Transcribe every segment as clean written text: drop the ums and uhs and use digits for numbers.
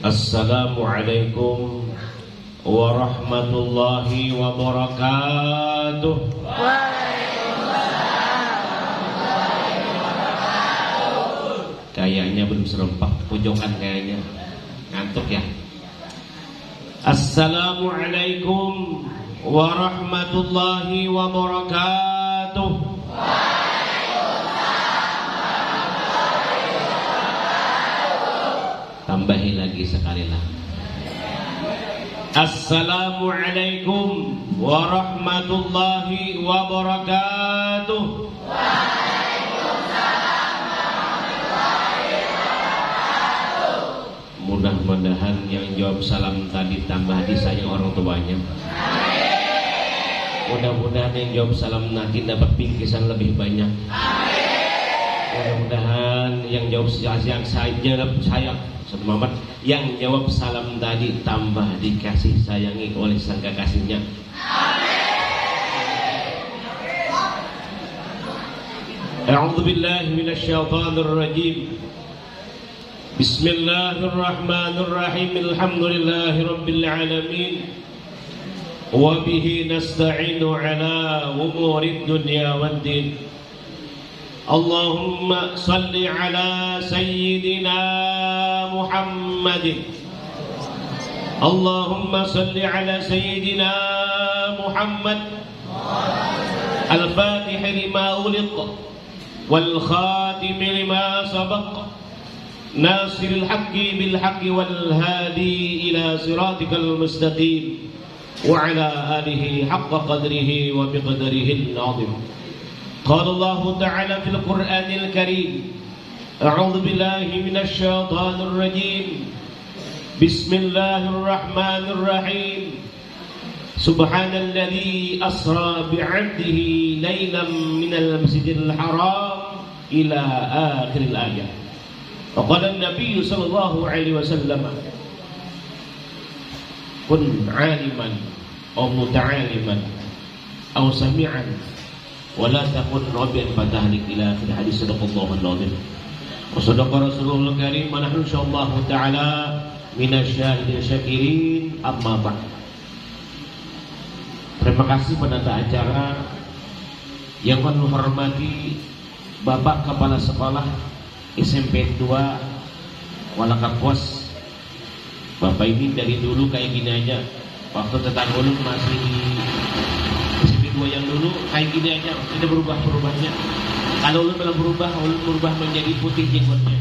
Assalamualaikum warahmatullahi wabarakatuh. Kayaknya belum serempak pojokan, kayaknya ngantuk ya. Assalamualaikum warahmatullahi wabarakatuh. Tambahi lagi sekali lah. Assalamualaikum warahmatullahi wabarakatuh. Mudah-mudahan yang jawab salam tadi tambah disayang orang tuanya. Mudah-mudahan yang jawab salam nanti dapat bingkisan lebih banyak. Mudah-mudahan yang jawab yang saya Muhammad yang jawab salam tadi tambah dikasih sayangi oleh sang kekasihnya. A'udzu billahi minasyaitonir rajim. Bismillahirrahmanirrahim. Alhamdulillahirabbil alamin. Wa bihi nasta'inu ala umurid dunya waddin. Allahumma salli ala sayyidina Muhammadin. Allahumma salli ala sayyidina Muhammad al-fatih lima uliq wal khatim lima sabaq nasiril haqqi bil haqqi wal hadi ila siratikal mustaqim wa ala alihi haqqa qadrihi wa biqadrihi al-azim. قال الله تعالى في القرآن الكريم أعوذ بالله من الشيطان الرجيم بسم الله الرحمن الرحيم سبحان الذي أسرى بعبده ليلا من المسجد الحرام إلى آخر الآية. وقال النبي صلى الله عليه وسلم كن عالما أو متعالما أو سميعا wala takun rabi'an fatahlik ila akhir hadis. Sadaqallahu al-azim wa sadaqa rasulul karim wa nahnu insyaallah taala minasyahidin syakirin. Amma ba'd. Terima kasih penata acara yang kami hormati Bapak Kepala Sekolah SMP 2 Walakapos. Bapak ini dari dulu kayak gini aja, waktu Tetanggulung masih yang dulu kayak gini aja, tidak berubahnya. Kalau ulun belum berubah menjadi putih jenggotnya.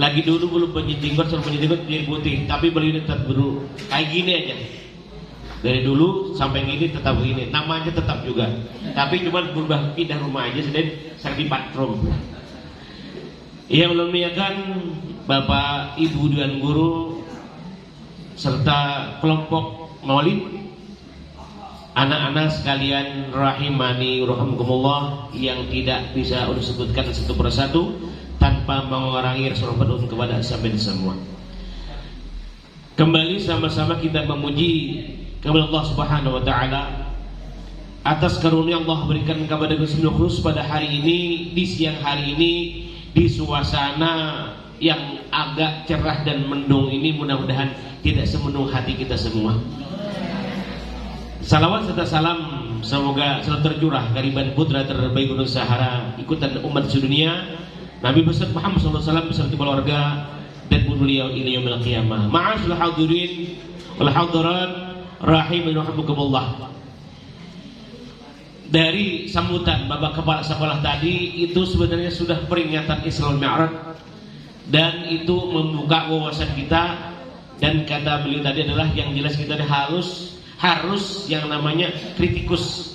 Lagi dulu belum punya jenggot, suruh punya jenggot jadi putih, tapi beliau tetap dulu kayak gini aja. Dari dulu sampai gini tetap gini, namanya tetap juga. Tapi cuma berubah pindah rumah aja, sedang di patron. Yang belum meyakan Bapak, Ibu dan guru serta kelompok Maulid, anak-anak sekalian rahimani rahimakumullah yang tidak bisa disebutkan satu persatu tanpa mengurangi rasa hormat kepada sampean semua. Kembali sama-sama kita memuji kepada Allah Subhanahu wa taala atas karunia Allah berikan kepada kita khusus pada hari ini, di siang hari ini, di suasana yang agak cerah dan mendung ini. Mudah-mudahan tidak semendung hati kita semua. Salawat serta salam semoga selalu tercurah kariban putra terbaik Gunung Sahara ikutan umat sedunia Nabi besar Muhammad SAW beserta keluarga dan beliau ila yaumil qiyamah. Ma'asyiral hadirin wal hadirat rahimani rahimakumullah. Dari sambutan Bapak Kepala Sekolah tadi itu sebenarnya sudah peringatan Isra Mi'raj, dan itu membuka wawasan kita. Dan kata beliau tadi adalah yang jelas kita harus yang namanya kritikus.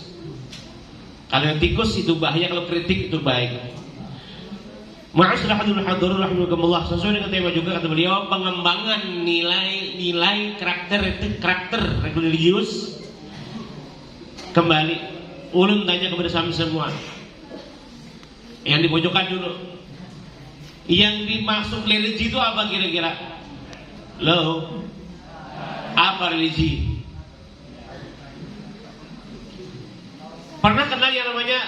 Kalau yang tikus itu bahaya, kalau kritik itu baik. Ma'asyiral hadirin rahimakumullah. Sesuai dengan tema juga kata beliau, pengembangan nilai karakter religius. Kembali ulun tanya kepada kami semua yang di pojokan dulu, yang dimaksud religi itu apa kira-kira? Apa religi? Pernah kenal yang namanya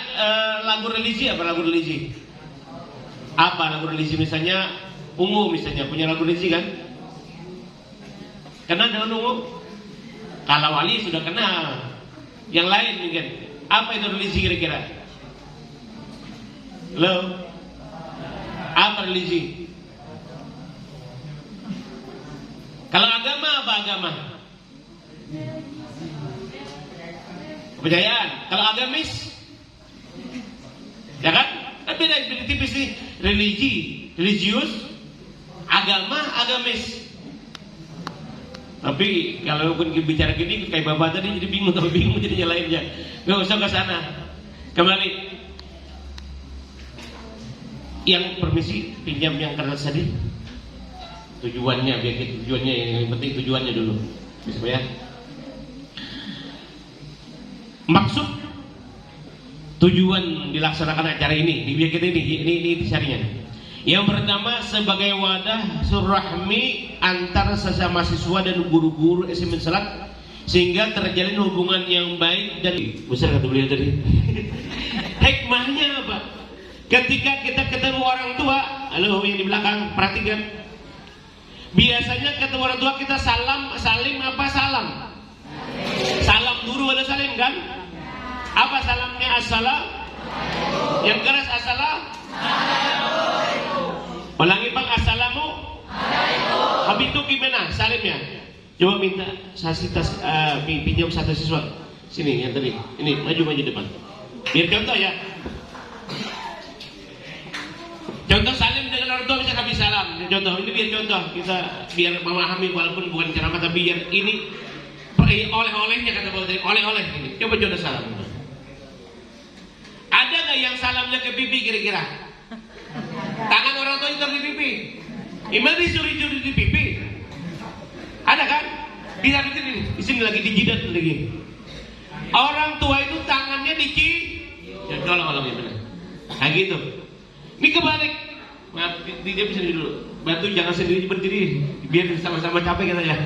lagu religi? Apa lagu religi? Apa lagu religi? Misalnya Ungu misalnya punya lagu religi kan? Kena daun ungu? Kalau wali sudah kenal. Yang lain mungkin. Apa itu religi kira-kira? Halo? Apa religi? Kalau agama apa agama? Kepercayaan. Kalau agamis? Ya kan? Tapi beda tipis nih. Religi, religius, agama, agamis. Tapi kalau pun bicara gini kayak bapak tadi jadi bingung, tapi bingung jadinya lainnya. Nggak usah ke sana. Kembali. Yang permisi pinjam yang kertas tadi. Tujuannya biar tujuannya yang penting tujuannya dulu. Bisa ya? Maksud tujuan dilaksanakan acara ini di biar kita ini syarinya. Yang pertama sebagai wadah surahmi antara sesama siswa dan guru-guru SMP Salat sehingga terjalin hubungan yang baik dan besar kata beliau tadi. Hikmahnya apa? Ketika kita ketemu orang tua, halo yang di belakang perhatikan. Biasanya ketemu orang tua kita salim apa salam? Salam dulu ada salim kan? Apa salamnya assalam? Yang keras assalam? Ulangi bang, assalamu habis itu gimana salimnya? Coba minta tas pinjam satu siswa. Sini yang tadi. Ini maju depan. Biar contoh ya. Contoh salim dengan orang tua bisa kami salam. Contoh ini biar contoh kita biar memahami walaupun bukan ceramah tapi biar ini oleh-olehnya kata Bapak tadi oleh-oleh ini. Coba contoh salam. Ada nggak yang salamnya ke pipi kira-kira? Tangan orang tua itu di pipi. Imam disuruh-suruh di pipi. Ada kan? Bisa di sini lagi di jidat lagi. Orang tua itu tangannya ya kalau ya benar. Nah gitu. Ini kebalik. Maaf, dia bisa dulu. Bantu jangan sendiri berdiri, biar sama-sama capek kita ya.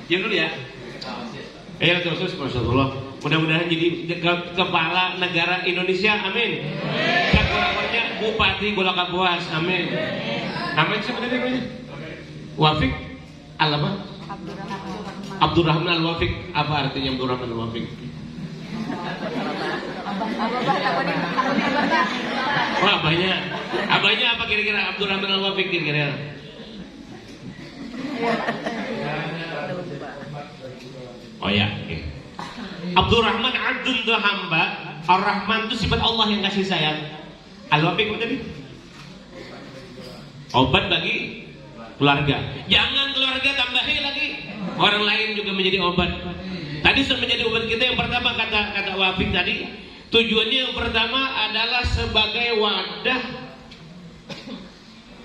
Jangan dulu ya. Terus Rasulullah. Mudah-mudahan jadi kepala negara Indonesia, amin. Kekurangannya Bupati Bola Kapuas, amin. Namanya siapa tadi namanya? Wafik apa? Abdurrahman Al-Wafik. Apa artinya Abdurrahman Al-Wafik? Wah banyak. Abahnya apa kira-kira Abdurrahman Al-Wafik kira-kira? Oh ya, okay. Abdurrahman Abdul itu hamba, Ar-Rahman itu sifat Allah yang kasih sayang. Al-Wafik apa tadi? Obat bagi keluarga. Jangan keluarga tambahin lagi. Orang lain juga menjadi obat. Tadi sudah menjadi obat kita yang pertama kata Wafik tadi. Tujuannya yang pertama adalah sebagai wadah.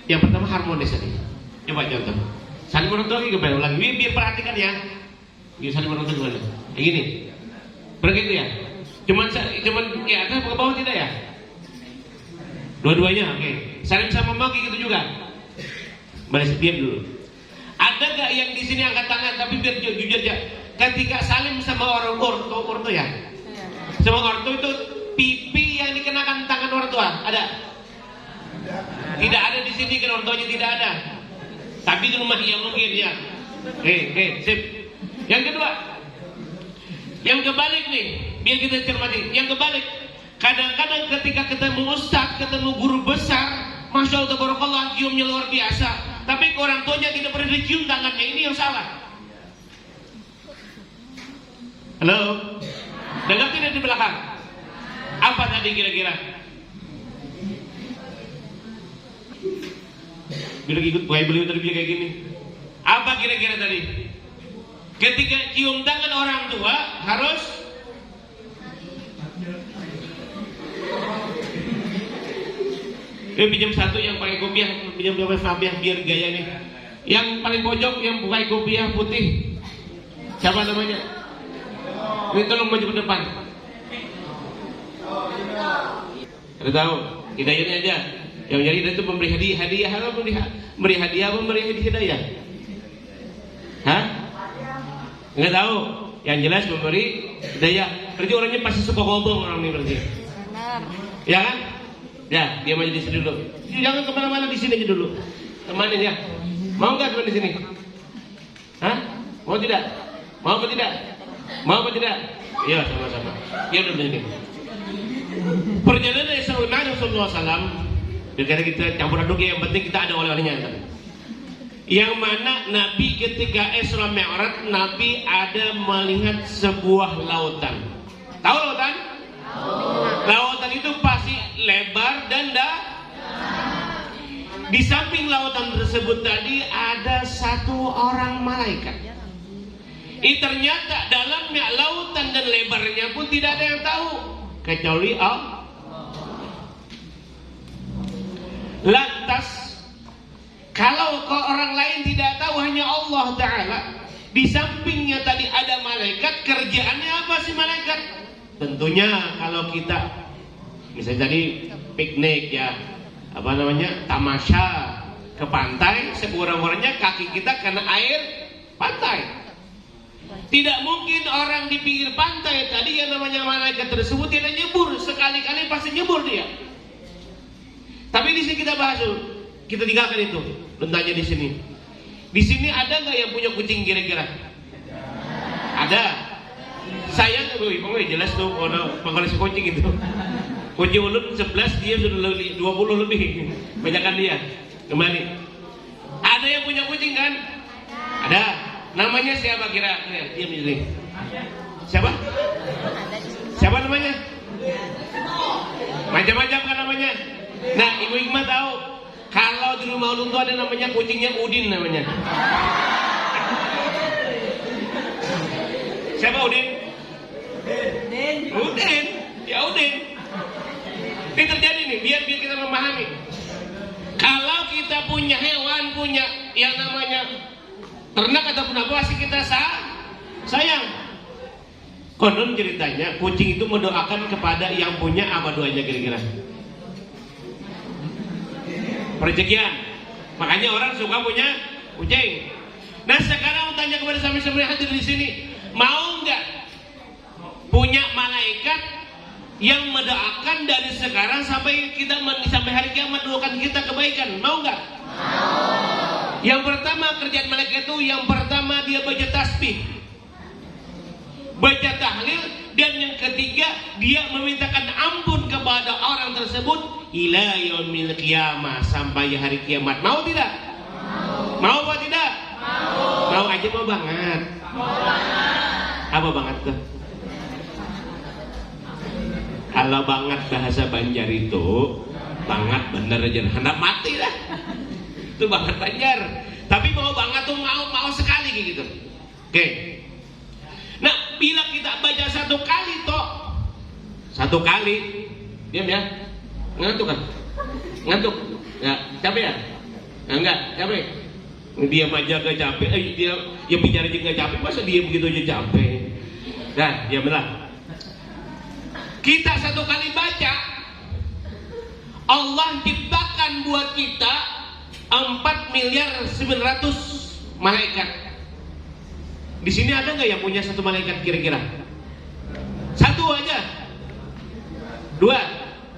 Yang pertama harmonis tadi. Coba contoh. Saling orang tua lagi ulangi. Biar perhatikan ya. Biar saling orang tua gimana? Kayak gini. Begitu ya. Cuman ya atas ke bawah tidak ya? Dua-duanya, oke. Saling sama maki gitu juga. Baris diam dulu. Ada gak yang di sini angkat tangan tapi biar jujur aja. Ketika salim sama orang orto ya. Sama orto itu pipi yang dikenakan tangan orang tua ada? Tidak ada di sini kan ortonya tidak ada. Tapi di rumah yang mungkin ya. Sip. Yang kedua, yang kebalik nih, biar kita cermati. Yang kebalik, kadang-kadang ketika ketemu ustaz, ketemu guru besar, masya Allah tabarakallah, ciumnya luar biasa. Tapi ke orang tuanya tidak pernah dicium tangannya, ini yang salah. Halo, dengar tidak di belakang? Apa tadi kira-kira? Bila ikut beliau tadi bilang kayak gini. Apa kira-kira tadi? Ketika cium tangan orang tua harus pinjam satu yang pakai kopiah, pinjam biar gaya nih. Yang paling pojok yang pakai kopiah putih. Siapa namanya? Ini tolong maju ke depan. Ada tahu? Hidayahnya aja. Yang jadi itu memberi hadiah atau memberi hadiah atau memberi hidayah? Hah? Enggak tahu. Yang jelas memberi hidayah. Berarti orangnya pasti suka ngomong orang ini berarti. Benar. Ya kan? Ya, dia aja di sini dulu. Jangan kemana-mana di sini aja dulu. Temanin ya. Mau nggak teman di sini? Hah? Mau tidak? Mau apa tidak? Mau apa tidak? Ya sama-sama. Ya udah begini. Perjalanan Isra Nabi Sallallahu Alaihi Wasallam, negara kita campur aduk, yang penting kita ada oleh-olehnya. Yang mana Nabi ketika Isra Mi'raj, Nabi ada melihat sebuah lautan. Tahu lautan? Lautan itu pasti lebar dan di samping lautan tersebut tadi ada satu orang malaikat. Ternyata dalamnya lautan dan lebarnya pun tidak ada yang tahu kecuali Allah. Lantas kalau orang lain tidak tahu, hanya Allah Ta'ala. Di sampingnya tadi ada malaikat. Kerjaannya apa sih malaikat? Tentunya kalau kita misalnya tadi piknik ya, apa namanya, tamasya ke pantai, sekurang-kurangnya kaki kita kena air pantai. Tidak mungkin orang di pinggir pantai tadi yang namanya malaikat tersebut tidak nyebur. Sekali-kali pasti nyebur dia. Tapi di sini kita bahas dulu. Kita tinggalkan itu. Tanya di sini. Di sini ada nggak yang punya kucing kira-kira? Ada. Saya jelas tuh pengolah kucing itu. Kucing ulun 11, dia sudah 20 lebih. Banyakan dia. Kembali. Ada yang punya kucing kan? Ada. Namanya siapa kira? Diam ini. Siapa? Siapa namanya? Macam-macam kan namanya. Nah, Ibu Hikmah tahu. Kalau di rumah ulun tuh ada namanya kucingnya Udin namanya. Siapa Udin? Udin. Ya Udin. Ini terjadi nih, biar kita memahami. Kalau kita punya hewan, punya yang namanya ternak ataupun apa, pasti kita sayang. Konon ceritanya kucing itu mendoakan kepada yang punya apa doanya kira-kira? Perjegian. Makanya orang suka punya kucing. Nah sekarang tanya kepada sahabat-sahabat yang hadir di sini, mau nggak punya malaikat yang mendoakan dari sekarang sampai hari kiamat doakan kita kebaikan? Mau nggak? Yang pertama kerjaan malaikat itu, yang pertama dia baca tasbih, baca tahlil, dan yang ketiga dia memintakan ampun kepada orang tersebut ila yaumil qiyamah, sampai hari kiamat. Mau tidak? Mau apa tidak? Mau aja, mau banget. Apa banget tuh? Kalau banget bahasa Banjar itu banget bener aja, hendak mati dah. Itu banget Banjar. Tapi mau banget tuh mau sekali gitu. Oke. Nah, bila kita baca satu kali, diam ya. Ngantuk kan? Ngantuk? Ya, capek ya? Enggak, capek. Diam aja gak capek. Dia yang bicara aja gak capek, masa diam begitu aja capek? Nah, diamlah. Kita satu kali baca, Allah ciptakan buat kita 4.900.000.000 malaikat. Di sini ada nggak yang punya satu malaikat kira-kira? Satu aja, dua.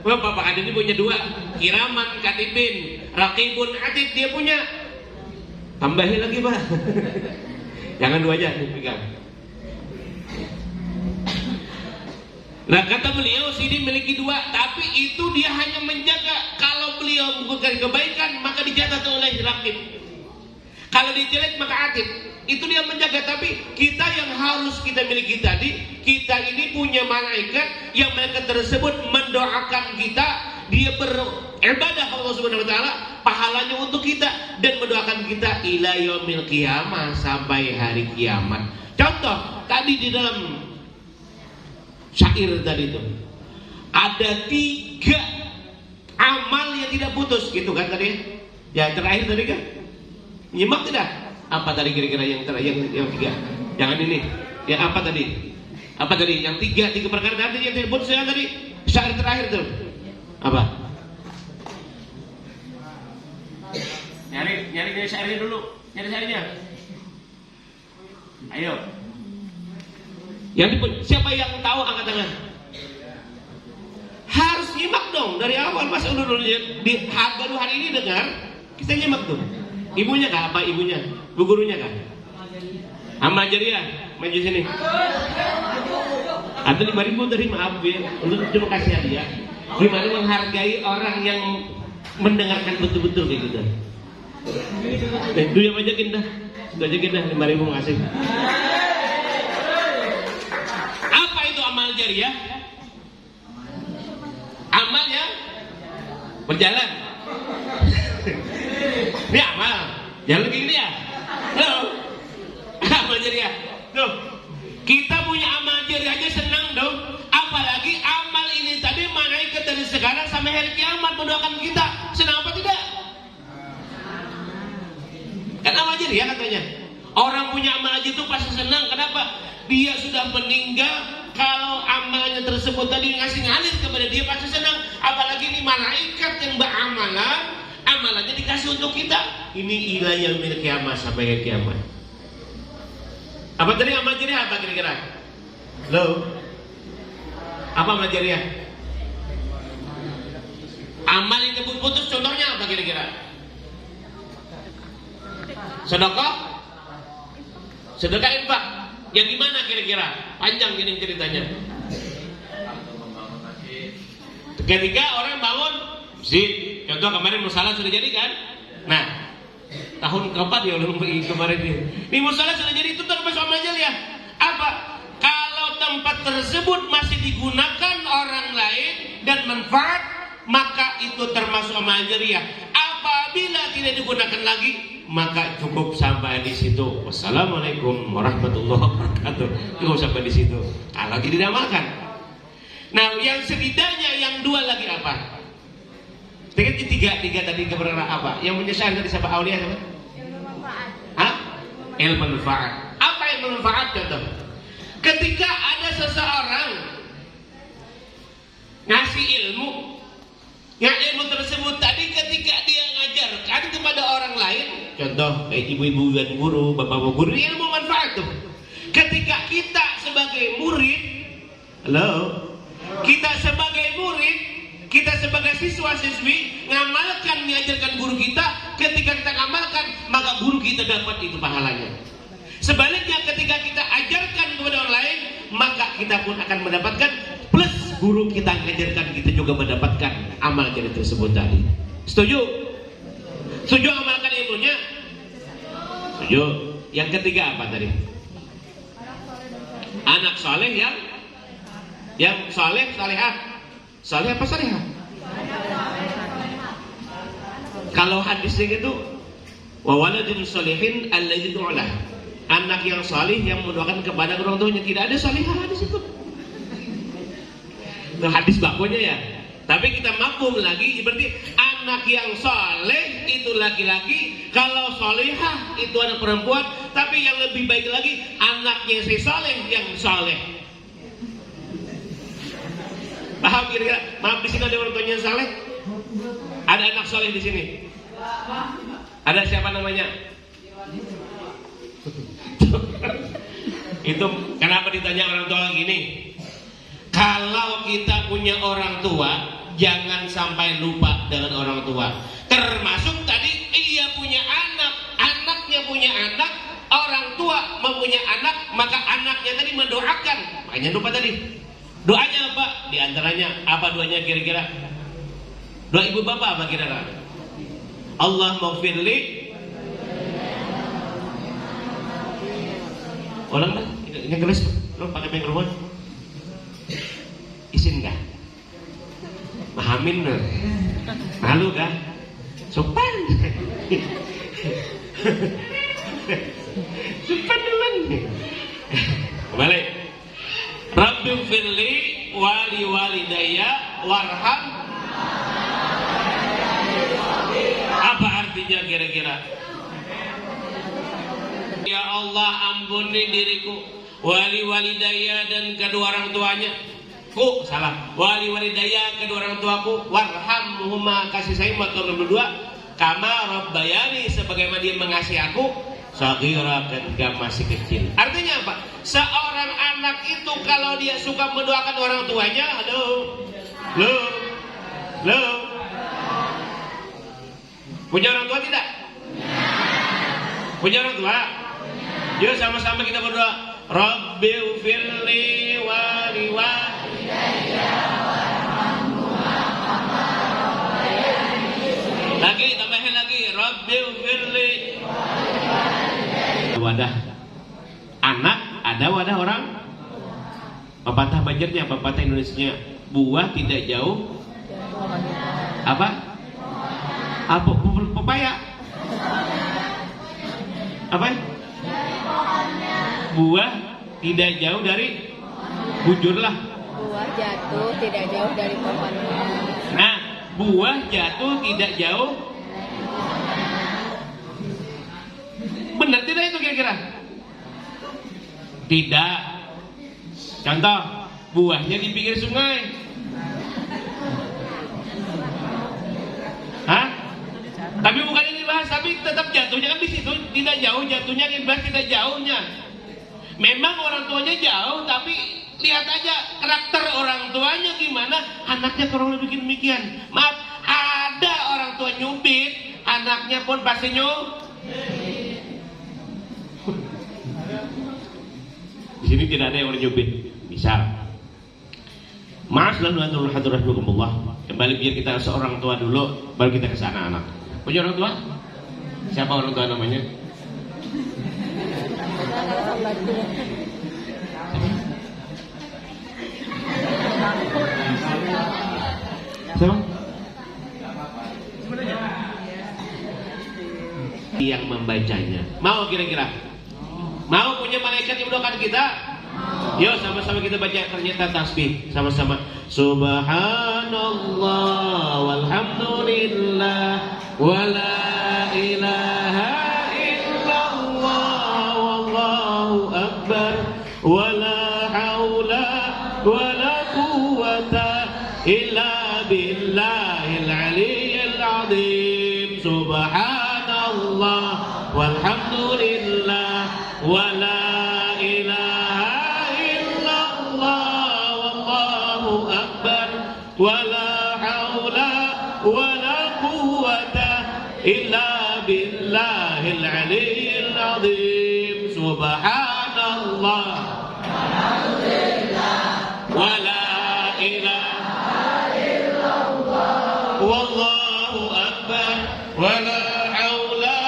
Bapak ada ini punya dua. Kiraman katibin, raqibun atid, dia punya. Tambahin lagi Pak. Jangan dua aja, pegang. Nah kata beliau sini memiliki dua, tapi itu dia hanya menjaga. Kalau beliau melakukan kebaikan maka dicatat oleh raqib. Kalau dia jelek maka atid. Itu dia menjaga. Tapi kita yang harus kita miliki tadi, kita ini punya malaikat yang malaikat tersebut mendoakan kita. Dia beribadah Allah Subhanahu wa taala, pahalanya untuk kita, dan mendoakan kita ila yaumil qiyamah, sampai hari kiamat. Contoh tadi di dalam syair tadi itu ada 3 amal yang tidak putus, gitu kan tadi? Ya terakhir tadi kan? Nyimak tidak? Apa tadi kira-kira yang 3? Jangan ini. Ya apa tadi? Apa tadi? Yang 3 perkara tadi yang tidak putus yang tadi syair terakhir tuh. Apa? Nyari syairnya dulu. Nyari syairnya. Ayo. Siapa yang tahu angkat tangan? Harus nyimak dong dari awal. Masa dulu baru hari ini dengar, kita nyimak tuh. Ibunya kah? Apa ibunya? Bu gurunya kah? Amal jariah, maju sini. Atau 5.000 dari maaf ya, untuk cuma kasih hadiah. Gimana menghargai orang yang mendengarkan betul-betul kayak gitu. Duh yang ajakin dah, sudah ajakin dah 5.000 makasih. Apa itu amal jariah? Amal ya berjalan. Ini amal, jalan kayak gini ya. Loh, amal jariah. Tuh, kita punya amal jariah aja senang dong. Apalagi amal ini tadi malaikat dari sekarang sampai hari kiamat mendoakan kita. Senang apa tidak? Kan amal jariah katanya. Orang punya amal aja itu pasti senang. Kenapa? Dia sudah meninggal. Kalau amalnya tersebut tadi ngasih ngalir kepada dia pasti senang. Apalagi ini malaikat yang beramalan, amalannya dikasih untuk kita. Ini ilah yang milik kiamat sampai hari kiamat. Apa tadi amal jariah apa kira-kira? Loh, apa amal jariah? Amal yang putus contohnya apa kira-kira? Sedekah? Sedekah infak? Yang gimana kira-kira? Panjang gini ceritanya. Ketika orang bangun masjid, contoh kemarin musalah sudah jadi kan? Nah, tahun keempat ya udah kemarin ini. Ini musalah sudah jadi, itu termasuk amal jariah. Apa? Kalau tempat tersebut masih digunakan orang lain dan manfaat, maka itu termasuk amal jariah. Apabila tidak digunakan lagi, maka cukup sampai di situ. Wassalamualaikum warahmatullahi wabarakatuh. Cukup sampai di situ. Kalau tidak diamalkan. Nah, yang setidaknya yang dua lagi apa? Tiga tadi kebenaran apa? Yang menyesal dari siapa? Aulia siapa? Ilmu manfaat. Hah? Ilmu manfaat. Apa ilmu manfaat contoh? Ketika ada seseorang ngasih ilmu, yang ilmu tersebut tadi ketika dia ngajarkan kepada orang lain, contoh kayak ibu-ibu dan guru, bapak-bapak guru, ini ilmu manfaat tuh. Ketika kita sebagai murid, kita sebagai murid, kita sebagai siswa-siswi ngamalkan, mengajarkan guru kita, ketika kita ngamalkan, maka guru kita dapat itu pahalanya. Sebaliknya ketika kita ajarkan kepada orang lain, maka kita pun akan mendapatkan, plus guru kita mengajarkan, kita juga mendapatkan amal jariah tersebut tadi. Setuju? Setuju amalkan ilmunya? Setuju. Yang ketiga apa tadi? Anak soleh yang soleh, salehah. Saleh apa salehah? Kalau hadisnya itu wa waladun sholihin alladzi du'alah. Anak yang saleh yang mendoakan kepada orang tuanya. Tidak ada salehah di situ. Nah, hadis bakunya ya. Tapi kita mafhum lagi, berarti anak yang saleh itu laki-laki, kalau salehah itu anak perempuan, tapi yang lebih baik lagi anaknya si saleh yang saleh. Paham kira-kira? Maaf, di sini ada orang tuanya saleh? Ada anak saleh di sini? Ada siapa namanya? Itu kenapa ditanya orang tua gini? Kalau kita punya orang tua, jangan sampai lupa dengan orang tua. Termasuk tadi ia punya anak, anaknya punya anak, orang tua mempunyai anak, maka anaknya tadi mendoakan. Makanya lupa tadi. Doanya apa? Di antaranya apa doanya kira-kira? Doa ibu bapak apa kira-kira? Allah maghfirli. Ulang dah. Ini kelas lu pakai mikrofon. Isin enggak? Pahamin loh. Malu kan? Sopan. Sopan teman. Balik. Rabbi firli wali walidayya warham. Apa artinya kira-kira? Ya Allah, ampuni diriku, wali walidayya dan kedua orang tuanya. Salah. Wali walidayya kedua orang tuaku, warhamhuma, kasih sayang buat orang berdua, kama rabbayani, sebagaimana dia mengasihi aku shaghira, ketika masih kecil. Artinya apa? Seorang anak itu kalau dia suka mendoakan orang tuanya, punya orang tua tidak? Punya orang tua? Yuk sama-sama kita berdoa. Rabbighfirli wa liwalidayya lagi, tambahin lagi. Rabbighfirli. Wadah anak, ada wadah orang. Pepatah Banjarnya, pepatah Indonesia, buah tidak jauh apa? Apa? Pepaya? Apa? Buah tidak jauh dari bujurlah. Buah jatuh tidak jauh dari pohonnya. Nah, buah jatuh tidak jauh. Benar tidak itu kira-kira? Tidak. Contoh, buahnya di pinggir sungai. Hah? Tapi bukan ini dibahas, tapi tetap jatuhnya kan di situ, tidak jauh jatuhnya, yang dibahas tidak jauhnya. Memang orang tuanya jauh, tapi lihat aja karakter orang tuanya gimana, anaknya kurang lebih demikian. Maaf, ada orang tua nyubit, anaknya pun pasti nyubit. Di sini tidak ada yang orang nyubit. Misal, maaf dan rahmatullah. Kembali biar kita seorang tua dulu, baru kita ke sana anak. Punya orang tua? Siapa orang tua namanya? Siapa? Yang membacanya. Mau kira-kira? Mau punya malaikat yang mendoakan kita? Yuk sama-sama kita baca ternyata tasbih sama-sama. Subhanallah walhamdulillah wala ilaha illallah wallahu akbar wala haula wala quwwata illa billahil aliyyil azim. Subhanallah walhamdulillah wala wala haula wala quwwata illa billahil aliyyil azim. Subhanallah walhamdulillah wala ilaha illallah wallahu akbar wala haula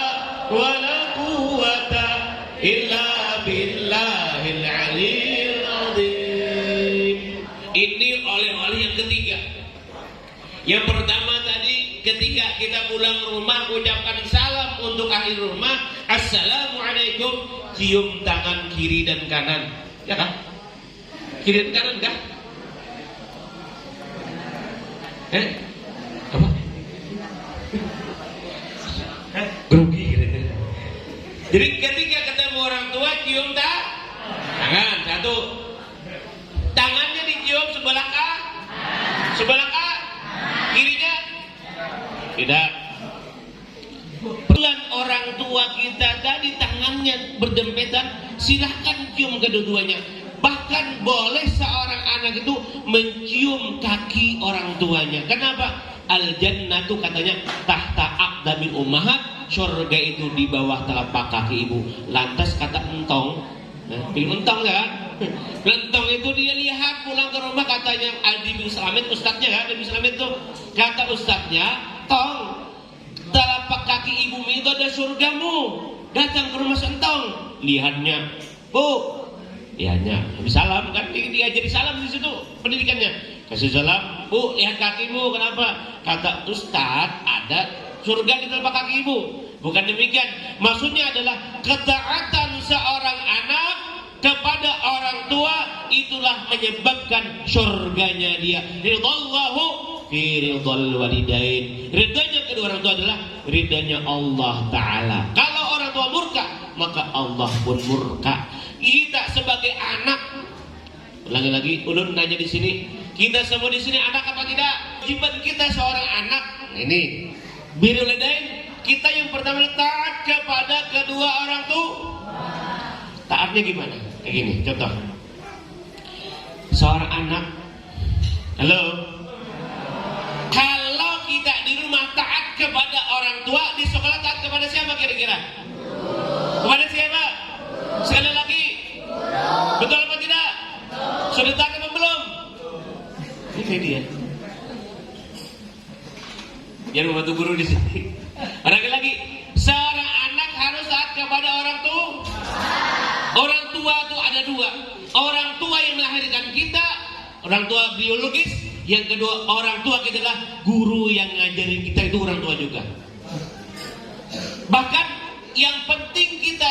wala quwwata illa billahil aliyyil azim. Ini oleh-oleh yang ketiga. Yang pertama tadi ketika kita pulang rumah ucapkan salam untuk ahli rumah, assalamualaikum, cium tangan kiri dan kanan, ya kan? Kiri dan kanan kan? Apa? Grogi gitu. Jadi ketika ketemu orang tua cium tangan satu. Tangannya dicium sebelah kirinya tidak. Pelan orang tua kita tadi tangannya berdempetan, silahkan cium kedua-duanya. Bahkan boleh seorang anak itu mencium kaki orang tuanya. Kenapa? Al jannatu katanya tahta aqdamil ummahat, surga itu di bawah telapak kaki ibu. Lantas kata entong, entong kan? Entong itu dia lihat pulang ke rumah, katanya Adi bin Slamet, ustadznya kan, Adi bin Slamet itu kata ustadznya, tong, telapak kaki ibu itu ada surgamu, datang ke rumah sentong, lihatnya, bu, lihatnya, habis salam kan, dia jadi salam di situ pendidikannya, kasih salam, bu, lihat kakimu, kenapa? Kata ustadz, ada surga di telapak kaki ibu. Bukan demikian, maksudnya adalah ketaatan seorang anak kepada orang tua itulah menyebabkan surganya dia. Ridallahu fi ridal walidain. Ridanya kedua orang tua adalah ridanya Allah Ta'ala. Kalau orang tua murka, maka Allah pun murka. Kita sebagai anak, ulangi lagi, ulun nanya di sini, kita semua di sini anak apa tidak? Kewajiban kita seorang anak ini birrul walidain, kita yang pertama taat kepada kedua orang tua. Taatnya gimana? Kayak gini, contoh. Seorang anak, halo, kalau kita di rumah taat kepada orang tua, di sekolah taat kepada siapa kira-kira? Kepada siapa? Sekali lagi. Betul apa tidak? Sudah tahu apa belum? Ini dia. Biar membantu guru di sini. Lagi, seorang anak harus taat kepada orang tua. Orang tua itu ada dua. Orang tua yang melahirkan kita, orang tua biologis. Yang kedua, orang tua kita adalah guru yang ngajarin kita, itu orang tua juga. Bahkan yang penting kita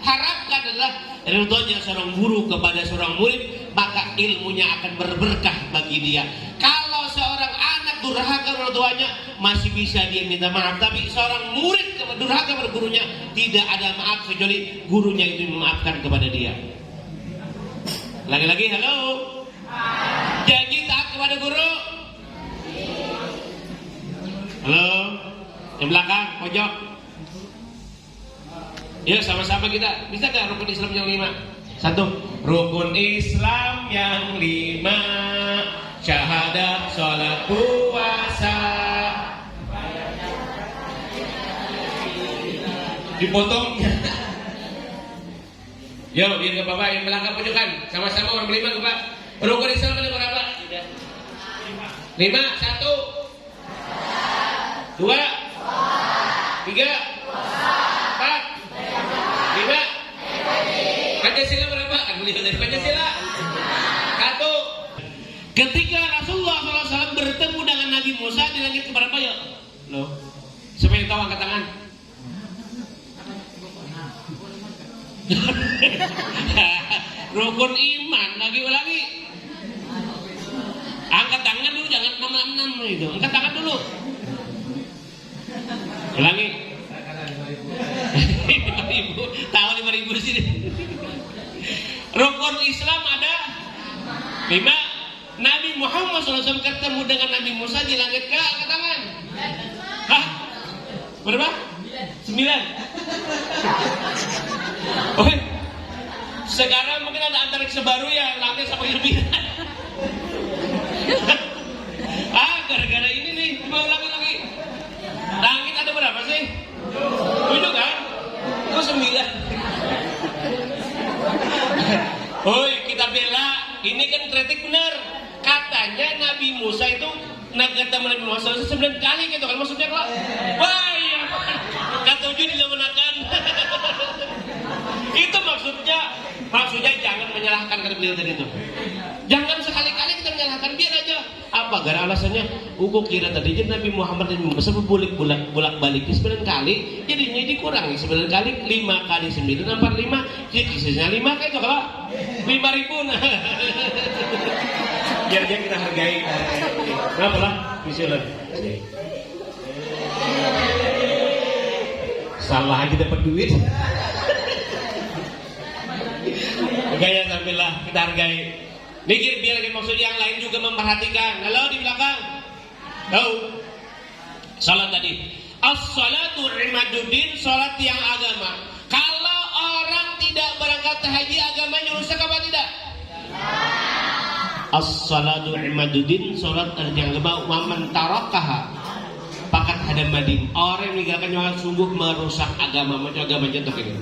harapkan adalah orang tuanya seorang guru kepada seorang murid, maka ilmunya akan berberkah bagi dia. Kalau seorang anak durhaka orang tuanya, masih bisa dia minta maaf. Tapi seorang murid durhaka kepada gurunya, tidak ada maaf kecuali gurunya itu memaafkan kepada dia. Lagi-lagi, halo. Janji taat kepada guru. Halo. Yang belakang, pojok. Ya, sama-sama kita. Bisa gak rukun Islam yang 5? 1. Rukun Islam yang 5. Syahadat, sholat, puasa. Dipotong. Yo, biar ke bapak yang belakang pojokan. Sama-sama orang 5 ke pak. Rukun Islam ada berapa? 5. 1 2 3 4 5 Pancasila berapa? Kan beliau dari Pancasila. 1. Ketika Rasulullah SAW bertemu dengan Nabi Musa di langit keberapa ya? Loh, siapa yang tahu angkat tangan? Rukun iman, lagi ulangi. Angkat tangan dulu, jangan 666 itu. Angkat tangan dulu. Ulangi. 5.000, tahu 5.000 sini. Rukun Islam ada 5. Nabi Muhammad SAW ketemu dengan Nabi Musa di langit ke, angkat tangan. Hah? Berapa? 9. Oh, sekarang mungkin ada antariksa baru ya, langit sampai lebih. Gara-gara ini nih, coba ulangi lagi. Langit ada berapa sih? 7 kan? Kok 9? Oi, kita bela. Ini kan kritik benar. Katanya Nabi Musa itu ketemu Nabi Musa 9 kali gitu kan maksudnya kok. Wah, iya. K7 dilakukan. Itu maksudnya jangan menyalahkan kata beliau tadi itu. Jangan sekali-kali kita menyalahkan, biar aja. Apa gara alasannya? Uku kira tadi Nabi Muhammad dan Musa bolak-balik 9 kali, jadinya dikurangi 9 kali 5 kali 9 45, jadi sisanya 5 kayak itu kalau 5.000 nah. Biar aja kita hargai. Kenapa lah? Bismillah. Salah aja dapat duit. Gaya sambillah kita hargai. Mikir biar maksud yang lain juga memperhatikan. Halo di belakang. Tahu? Salat tadi. As-salatu imaduddin, salat yang agama. Kalau orang tidak berangkat haji, agamanya rusak apa tidak? As-salatu imaduddin, salat yang agama. Wa man tarakaha faqad hadamadin. Orang yang meninggalkan sholat sungguh merusak agama. Macam agama contoh ini.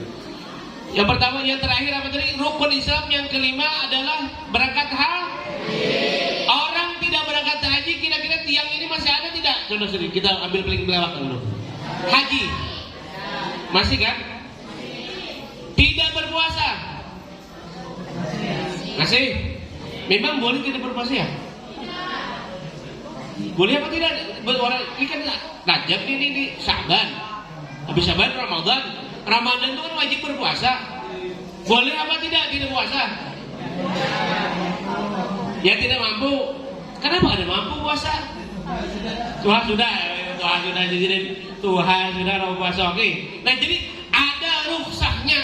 Yang pertama, yang terakhir apa tadi? Rukun Islam yang kelima adalah berangkat haji. Orang tidak berangkat haji, kira-kira tiang ini masih ada tidak? Contoh sedikit, kita ambil paling belakang dulu. Haji, masih kan? Tidak berpuasa, masih. Memang boleh tidak berpuasa ya? Boleh apa tidak? Orang ini kan Rajab ini Syaban, habis Syaban Ramadan. Ramadan itu kan wajib berpuasa. Boleh apa tidak puasa? Ya tidak mampu. Kenapa ada mampu puasa? Tuhan sudah mau puasa. Oke. Nah jadi ada rukhsahnya,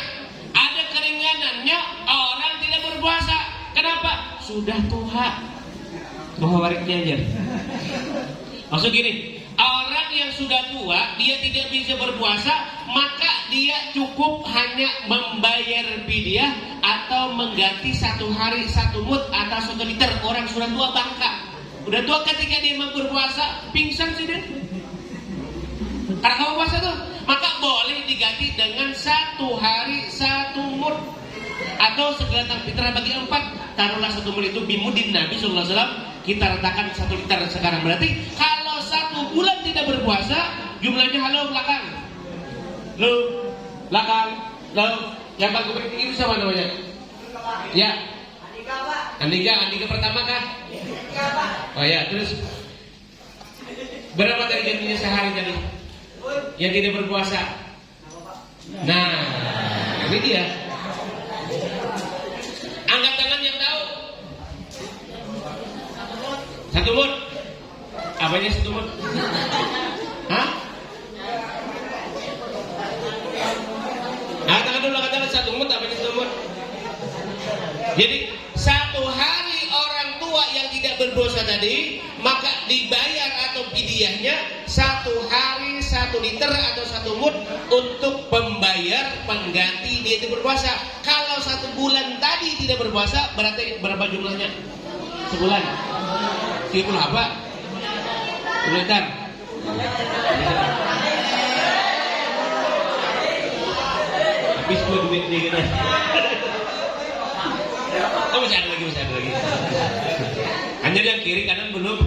ada keringanannya orang tidak berpuasa. Kenapa? Sudah tua. Mau wariknya aja. Maksud gini, orang yang sudah tua, dia tidak bisa berpuasa, maka dia cukup hanya membayar fidyah atau mengganti 1 hari 1 mud atau 1 liter. Orang sudah tua bangka. Udah tua ketika dia mau berpuasa, pingsan sih dia. Karena kamu puasa tuh, maka boleh diganti dengan 1 hari 1 mud. atau segelatang fitrah bagi 4, taruhlah 1 mud itu bimudin Nabi sallallahu alaihi wasallam, kita ratakan 1 liter sekarang. Berarti kalau 1 bulan tidak berpuasa, jumlahnya halo belakang. Lo belakang. Lalu yang Pak Gubernur itu siapa namanya? Ya. Andika pertama kah? Oh ya, terus berapa tadi jadinya sehari tadi? Yang tidak berpuasa. Nah, ini dia. Angkat tangan yang tahu. 1 mud. Apanya 1 mud? Hah? Angkat tangan dulu, angkat tangan 1 mud. Apanya 1 mud? Jadi 1 hari orang tua yang tidak berpuasa tadi, maka dibayar atau fidyahnya 1 hari 1 liter atau 1 mud untuk pembayar pengganti dia itu berpuasa. Kalau 1 bulan tadi tidak berpuasa, berarti berapa jumlahnya? Sebulan 30 apa? 10 liter. Habis gue duit nih gitu. Oh masih ada lagi. Hanya yang kiri kanan belum.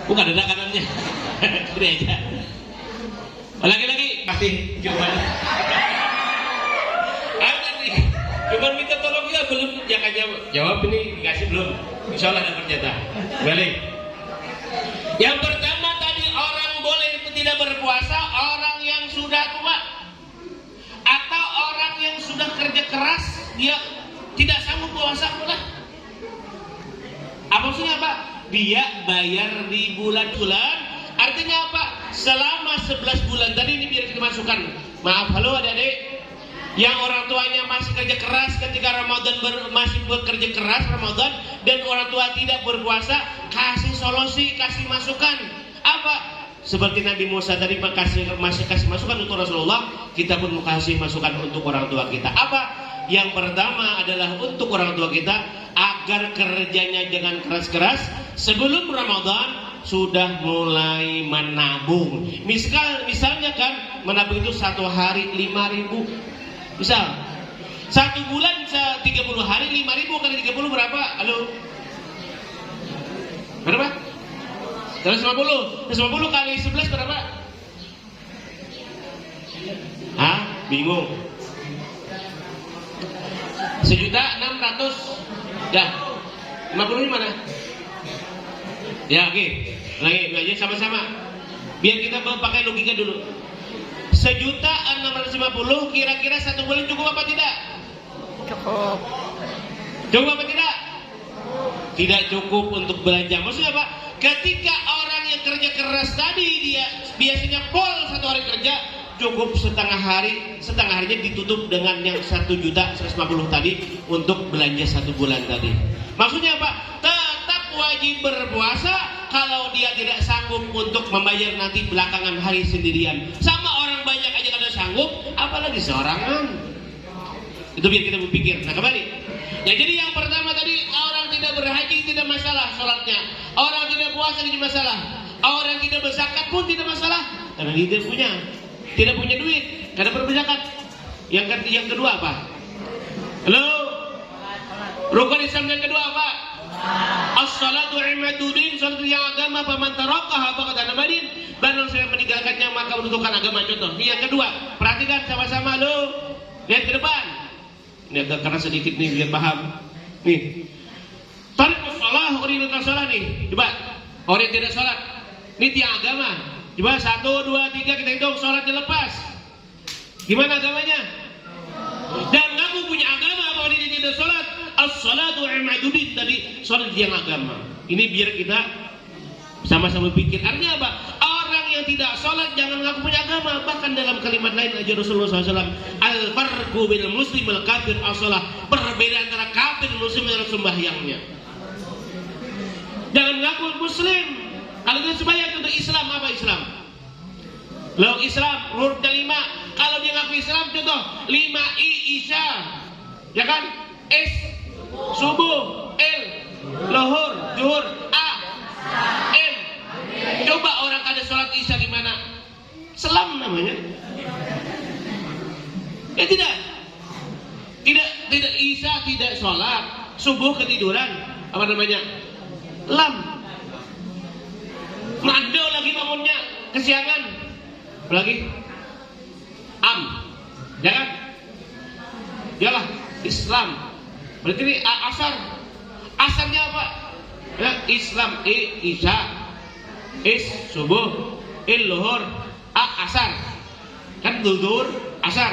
Bukan ada kanannya. Kiri aja. Lagi-lagi kasih jawabannya. Ada nih. Cuma minta tolong ya belum jangan jawab ini dikasih belum. Insya Allah dapat jatah. Balik. Yang pertama tadi orang boleh tidak berpuasa orang yang sudah tua atau orang yang sudah kerja keras dia tidak sanggup puasa pula. Apa maksudnya apa? Dia bayar di bulan-bulan. Artinya apa? Selama 11 bulan tadi ini biar kita masukkan. Maaf, halo adik-adik. Yang orang tuanya masih kerja keras ketika Ramadan masih bekerja keras Ramadan dan orang tua tidak berpuasa, kasih solusi, kasih masukan. Apa? Seperti Nabi Musa tadi kasih masukan untuk Rasulullah, kita pun mau kasih masukan untuk orang tua kita. Apa? Yang pertama adalah untuk orang tua kita agar kerjanya jangan keras-keras sebelum Ramadan sudah mulai menabung. Misalnya kan menabung itu 1 hari 5.000. Misal 1 bulan 30 hari 5.000 kali 30 berapa? Halo? Berapa? 150 kali 11 berapa? Hah? Bingung. 1.600.000. Dah. 50 ini mana? Ya, oke. Lagi aja sama-sama. Biar kita pakai logika dulu. 1.650.000 kira-kira 1 bulan cukup apa tidak? Cukup. Cukup apa tidak? Tidak cukup untuk belanja. Maksudnya apa? Ketika orang yang kerja keras tadi dia biasanya pol 1 hari kerja, cukup setengah harinya ditutup dengan yang 1.150.000 tadi untuk belanja 1 bulan tadi. Maksudnya apa? Tetap wajib berpuasa kalau dia tidak sanggup untuk membayar nanti belakangan hari sendirian. Sama orang banyak aja kada sanggup, apalagi seorangan. Itu biar kita berpikir. Nah kembali. Ya jadi yang pertama tadi orang tidak berhaji tidak masalah sholatnya. Orang tidak puasa tidak masalah. Orang tidak berzakat pun tidak masalah karena dia tidak punya duit, karena berzakat. Yang kedua apa? Halo? Rukun Islam yang kedua apa? As-salatu imaduddin, salat yang agama paman tarakaha apa kata Nabi, barang saya meninggalkannya maka menentukan agama. Contoh. Ini yang kedua. Perhatikan sama-sama lo. Lihat ke depan. Ini agak keras sedikit nih biar paham. Nih. Tarikus salah, orang yang tak salah nih. Coba. Orang yang tidak salat. Ini tiang agama. Coba 1, 2, 3 kita hitung salatnya lepas. Gimana agamanya? Dan kamu punya agama apa dia tidak salat? As-salatu imaduddin tadi salat tiang agama. Ini biar kita sama-sama pikir. Artinya apa? Orang yang tidak salat jangan ngaku punya agama. Bahkan dalam kalimat lain aja Rasulullah SAW, al-farqu bil muslim wal kafir as-salah. Perbedaan antara kafir dan muslim adalah sembahyangnya. Jangan ngaku muslim. Kalau dia sembahyang untuk Islam, apa Islam? Lalu Islam hurufnya 5. Kalau dia ngaku Islam, contoh 5 I Isya, ya kan? S subuh, L lohur, zuhur, A M. Coba orang kada sholat Isya gimana? Selam namanya. Ya tidak subuh ketiduran, apa namanya? Lam. Mado lagi bangunnya kesiangan. Apalagi? Jangan. Yalah, Islam. Berarti ini asar. Asarnya apa? Ya, Islam, isya, subuh, luhur, asar. Kan duhur, asar.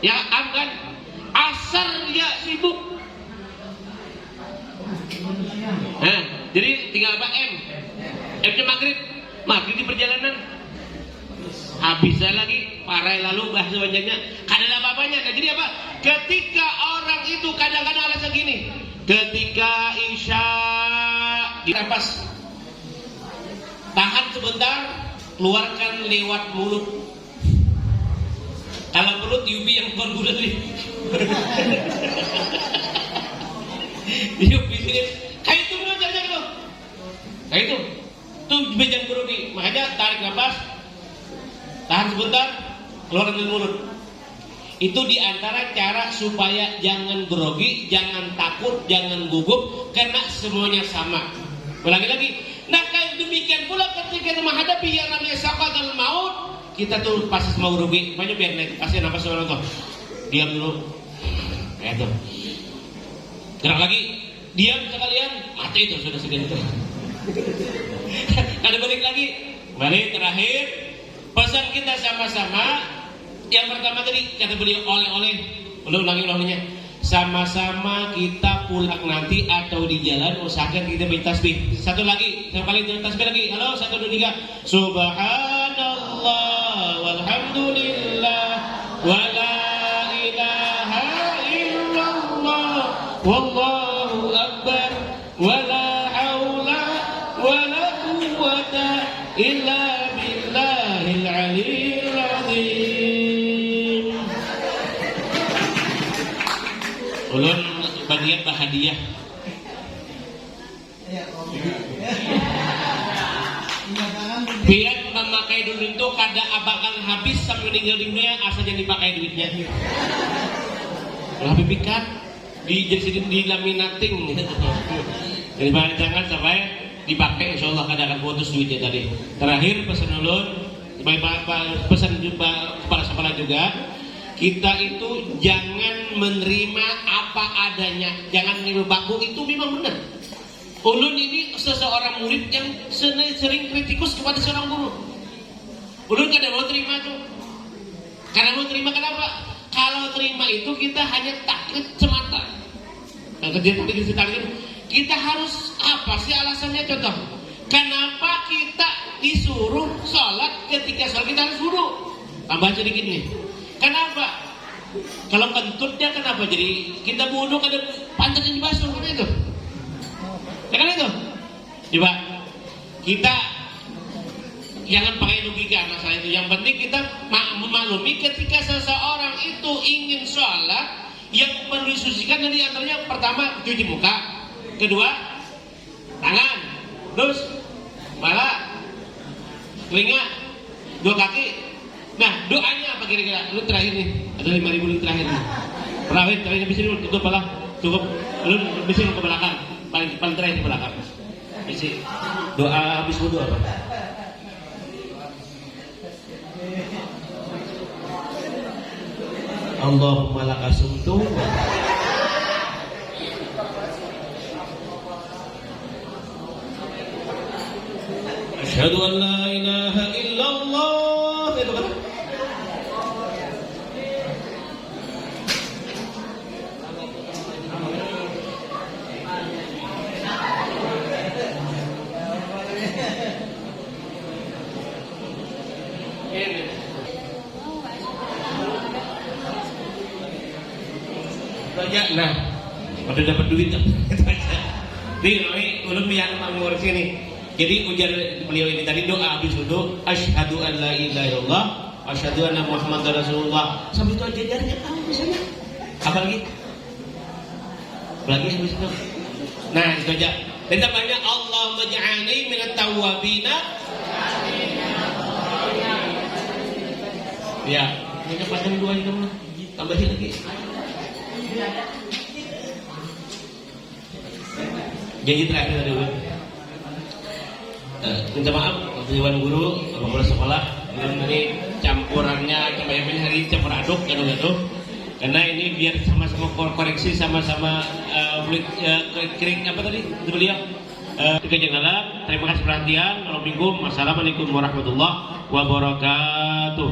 Ya kan? Asar ya sibuk. Nah, jadi tinggal apa? M-nya maghrib. Maghrib di perjalanan. Habis lagi parai lalu bahasa banjaknya kadang apa-apanya. Nah, jadi apa? Ketika orang itu kadang-kadang alasan gini, ketika isya dirampas, tahan sebentar, keluarkan lewat mulut. Kalau perlu tiupi yang bulan nih. Tiupi sini. Kayak itu mau aja gitu. Kayak itu. Tuh bejang grogi. Makanya tarik nafas. Tahan sebentar, keluarkan dari mulut. Itu diantara cara supaya jangan grogi, jangan takut, jangan gugup, karena semuanya sama. Lagi-lagi, nah kayak demikian pula ketika menghadapi yang namanya sakaratul maut, kita tuh pasti mau rugi. Makanya biar naik, kasih nafas orang tuh, diam dulu, kayak itu. Gerak lagi, diam sekalian, mati itu sudah segini itu. Ada balik lagi, balik terakhir. Pesan kita sama-sama. Yang pertama tadi kata beliau oleh-oleh. Ulanginya. Sama-sama kita pulang nanti atau di jalan usahakan kita bertasbih. Satu lagi, yang paling tasbih lagi. Halo, 1 2 3. Subhanallah walhamdulillah wala ilaha illallah wallahu akbar wala haula wala quwwata illa Aliyul Azim. Ulun bagian bahadiah. Biar memakai duit itu kada bakal habis sampai meninggal dunia asal jadi dipakai duitnya. Kalau habis pikat di laminating. Jadi jangan sampai dipakai, insyaallah kada akan putus duitnya tadi. Terakhir pesan ulun pesan kepada sekolah juga, kita itu jangan menerima apa adanya, jangan menerima baku. Itu memang benar. Ulun ini seseorang murid yang sering kritikus kepada seorang guru. Ulun kada mau terima tuh. Karena mau terima kenapa? Kalau terima itu kita hanya taklid semata. Nah, kita harus apa sih alasannya? Contoh, kenapa kita disuruh sholat ketika sholat kita harus wudu? Tambah sedikit nih. Kenapa? Kalau kentutnya kenapa? Jadi kita wudu kada pantat yang dibasuh kan itu? Ya kan itu? Coba kita jangan pakai logika masalah itu. Yang penting kita memaklumi ketika seseorang itu ingin sholat, yang mendisucikan dari antaranya pertama cuci muka, kedua tangan, terus kepala, telinga, 2 kaki. Nah, doanya apa kira-kira? Lu terakhir nih, ada 5.000 lu terakhir nih. Terakhir bisa dulu tutup pala, cukup. Lu bisa ke belakang, paling terakhir ke belakang. Bisa doa habis wudu apa? Allahumma lakasumtu. Asyhadu an la ilaha illallah. Itu kan? Nah, pada dapat duit tuh. Ini ulun yang mengurus ini. Jadi ujar beliau ini tadi doa habis wudu, asyhadu an la ilaha illallah, asyhadu anna Muhammadar Rasulullah. Sampai itu aja jarnya tahu misalnya. Apa lagi? Lagi habis itu. Nah, itu aja. Dan tambahnya Allahumma ja'alni minat tawwabina. Ya, ini panjang 2 itu. Tambahin lagi. Janji terakhir tadi Bu. Minta maaf Dewan Guru, Bapak Sekolah, ini campurannya coba hari campur aduk gaduh-gaduh. Karena ini biar sama-sama koreksi, sama-sama kering apa tadi beliau kejanggalan. Terima kasih perhatian. Assalamualaikum warahmatullahi wabarakatuh.